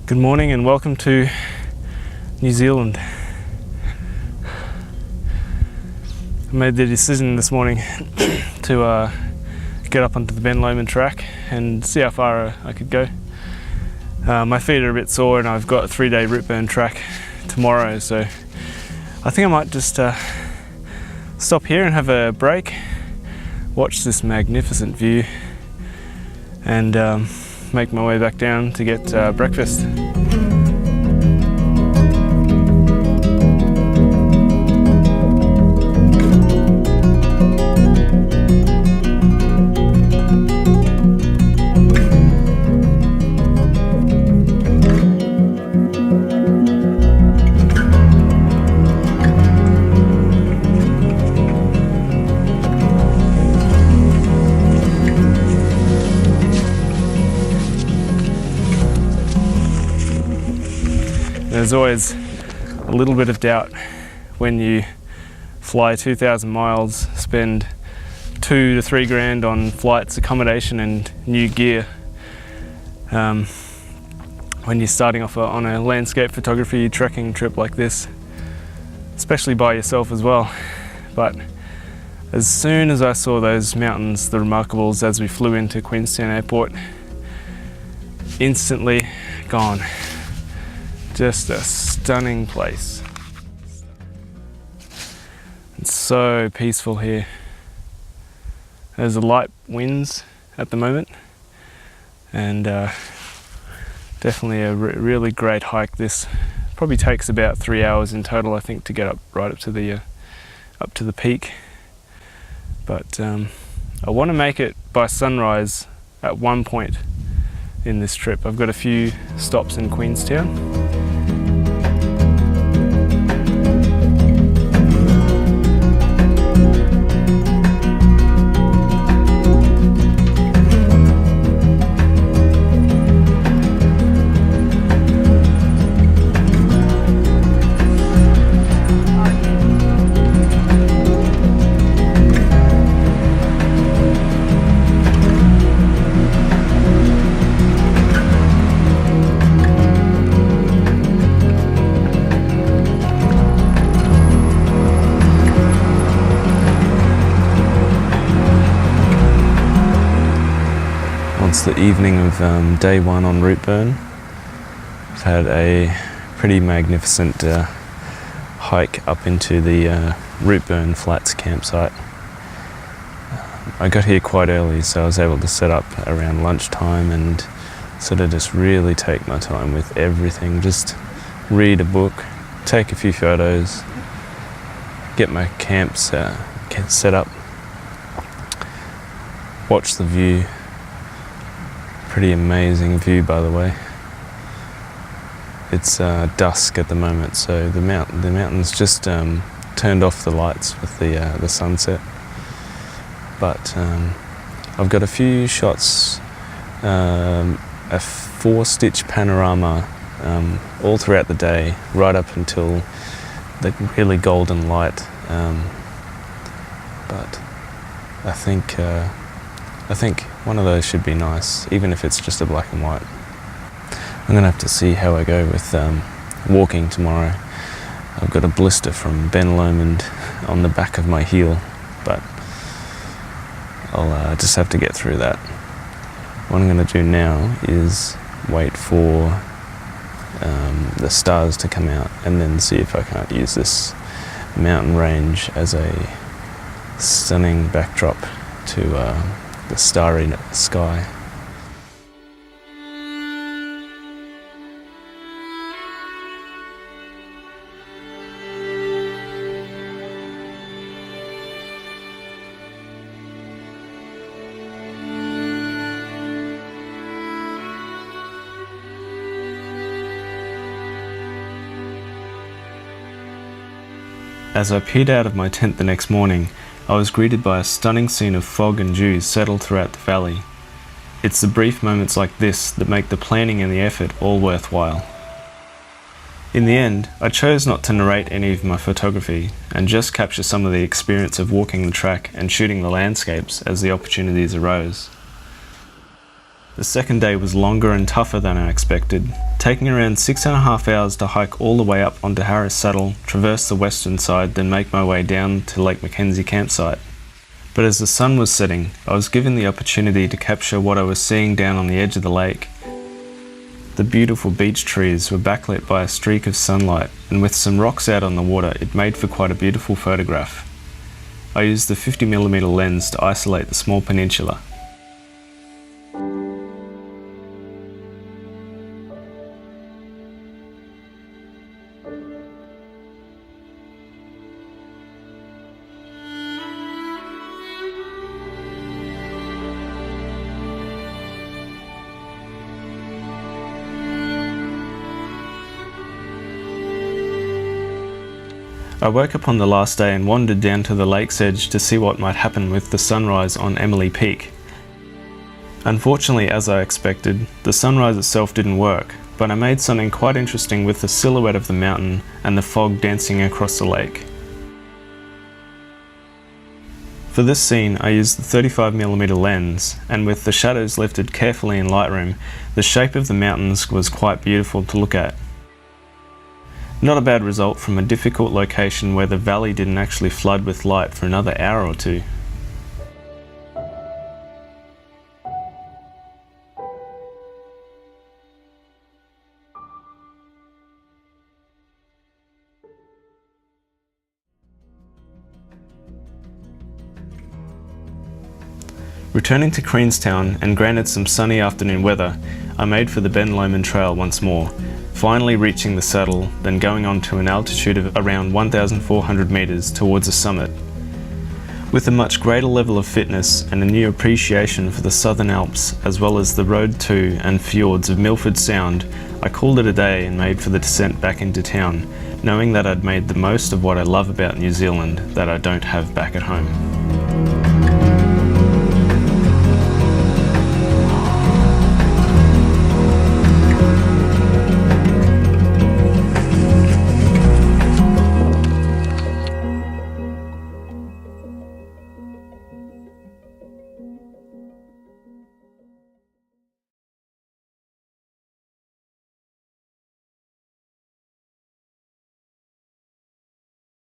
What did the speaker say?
Good morning and welcome to New Zealand. I made the decision this morning to get up onto the Ben Lomond track and see how far I could go. My feet are a bit sore and I've got a 3-day Routeburn track tomorrow, so I think I might just stop here and have a break, watch this magnificent view and make my way back down to get breakfast. There's always a little bit of doubt when you fly 2,000 miles, spend 2 to 3 grand on flights, accommodation and new gear. When you're starting off on a landscape photography trekking trip like this, especially by yourself as well. But as soon as I saw those mountains, the Remarkables, as we flew into Queenstown Airport, instantly gone. Just a stunning place. It's so peaceful here. There's a light winds at the moment and definitely a really great hike. This probably takes about 3 hours in total, I think, to get up to the peak. But I want to make it by sunrise at one point in this trip. I've got a few stops in Queenstown. It's the evening of day 1 on Routeburn. I've had a pretty magnificent hike up into the Routeburn Flats campsite. I got here quite early, so I was able to set up around lunchtime and sort of just really take my time with everything. Just read a book, take a few photos, get my camp set up, watch the view. Pretty amazing view, by the way. It's dusk at the moment, so the mountains just turned off the lights with the sunset. But I've got a few shots, a 4-stitch panorama all throughout the day, right up until the really golden light. But I think one of those should be nice, even if it's just a black and white. I'm gonna have to see how I go with walking tomorrow. I've got a blister from Ben Lomond on the back of my heel, but I'll just have to get through that. What I'm gonna do now is wait for the stars to come out and then see if I can't use this mountain range as a stunning backdrop to the starry sky. As I peered out of my tent the next morning, I was greeted by a stunning scene of fog and dew settled throughout the valley. It's the brief moments like this that make the planning and the effort all worthwhile. In the end, I chose not to narrate any of my photography and just capture some of the experience of walking the track and shooting the landscapes as the opportunities arose. The second day was longer and tougher than I expected, taking around 6.5 hours to hike all the way up onto Harris Saddle, traverse the western side, then make my way down to Lake Mackenzie campsite. But as the sun was setting, I was given the opportunity to capture what I was seeing down on the edge of the lake. The beautiful beech trees were backlit by a streak of sunlight, and with some rocks out on the water, it made for quite a beautiful photograph. I used the 50mm lens to isolate the small peninsula. I woke up on the last day and wandered down to the lake's edge to see what might happen with the sunrise on Emily Peak. Unfortunately, as I expected, the sunrise itself didn't work, but I made something quite interesting with the silhouette of the mountain and the fog dancing across the lake. For this scene, I used the 35mm lens, and with the shadows lifted carefully in Lightroom, the shape of the mountains was quite beautiful to look at. Not a bad result from a difficult location where the valley didn't actually flood with light for another hour or two. Returning to Queenstown and granted some sunny afternoon weather, I made for the Ben Lomond Trail once more, finally reaching the saddle, then going on to an altitude of around 1,400 metres towards the summit. With a much greater level of fitness and a new appreciation for the Southern Alps, as well as the road to and fjords of Milford Sound, I called it a day and made for the descent back into town, knowing that I'd made the most of what I love about New Zealand that I don't have back at home.